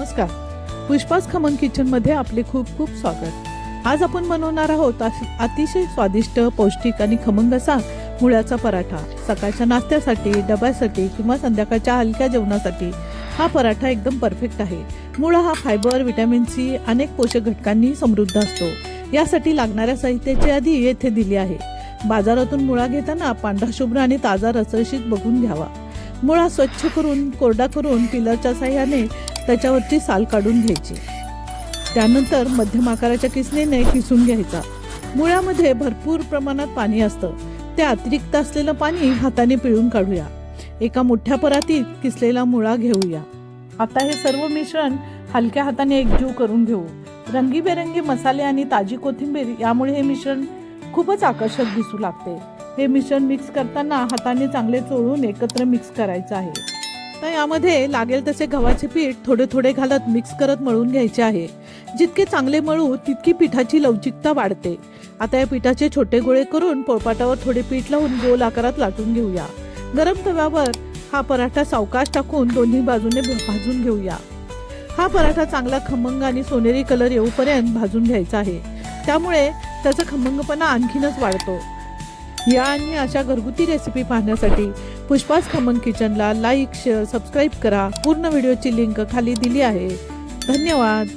नमस्कार, पुष्पास खमंग किचनमध्ये आपले खूप खूप स्वागत। आज आपण बनवणार आहोत अतिशय स्वादिष्ट, पौष्टिक आणि खमंग असा मुळ्याचा पराठा। सकाळच्या नाश्त्यासाठी, डब्यासाठी किंवा संध्याकाळच्या हलक्या जेवणासाठी हा पराठा एकदम परफेक्ट आहे। मुळा हा फायबर, व्हिटॅमिन सी, अनेक पोषक घटकांनी समृद्ध असतो। यासाठी लागणाऱ्या साहित्याची यादी येथे दिली आहे। बाजारातून मुळा घेताना पांढरा शुभ्र आणि ताजा रसरशीत बघून घ्यावा। मुळा स्वच्छ करून कोरडा करून पिलरच्या साहाय्याने त्याच्यावरची साल काढून घ्यायची। त्यानंतर मध्यम आकाराच्या किसणीने किसून घ्यायचा। मुळ्यामध्ये भरपूर प्रमाणात पाणी असतं, ते अतिरिक्त असलेलं पाणी हाताने पिळून काढूया। एका मोठ्या परातीत किसलेला मुळा घेऊया। आता हे सर्व मिश्रण हलक्या हाताने एकजीव करून घेऊ। रंगीबेरंगी मसाले आणि ताजी कोथिंबीर यामुळे हे मिश्रण खूपच आकर्षक दिसू लागते। हे मिश्रण मिक्स करताना हाताने चांगले चोळून एकत्र मिक्स करायचं आहे। तर यामध्ये लागेल तसे गव्हाचे पीठ थोडे थोडे घालत मिक्स करत मळून घ्यायचे आहे। जितके चांगले मळू तितकी पिठाची लवचिकता वाढते। आता या पिठाचे छोटे गोळे करून पोळपाटावर थोडे पीठ लावून गोल आकारात लाटून घेऊया। गरम तव्यावर हा पराठा सावकाश टाकून दोन्ही बाजूने भाजून घेऊया। हा पराठा चांगला खमंग आणि सोनेरी कलर येऊपर्यंत भाजून घ्यायचा आहे, त्यामुळे त्याचा खमंगपणा आणखीनच वाढतो। या आणि अशा घरगुती रेसिपी पाहण्यासाठी पुष्पास खमंग किचनला लाईक, शेअर, सबस्क्राईब करा। पूर्ण व्हिडिओची लिंक खाली दिली आहे। धन्यवाद।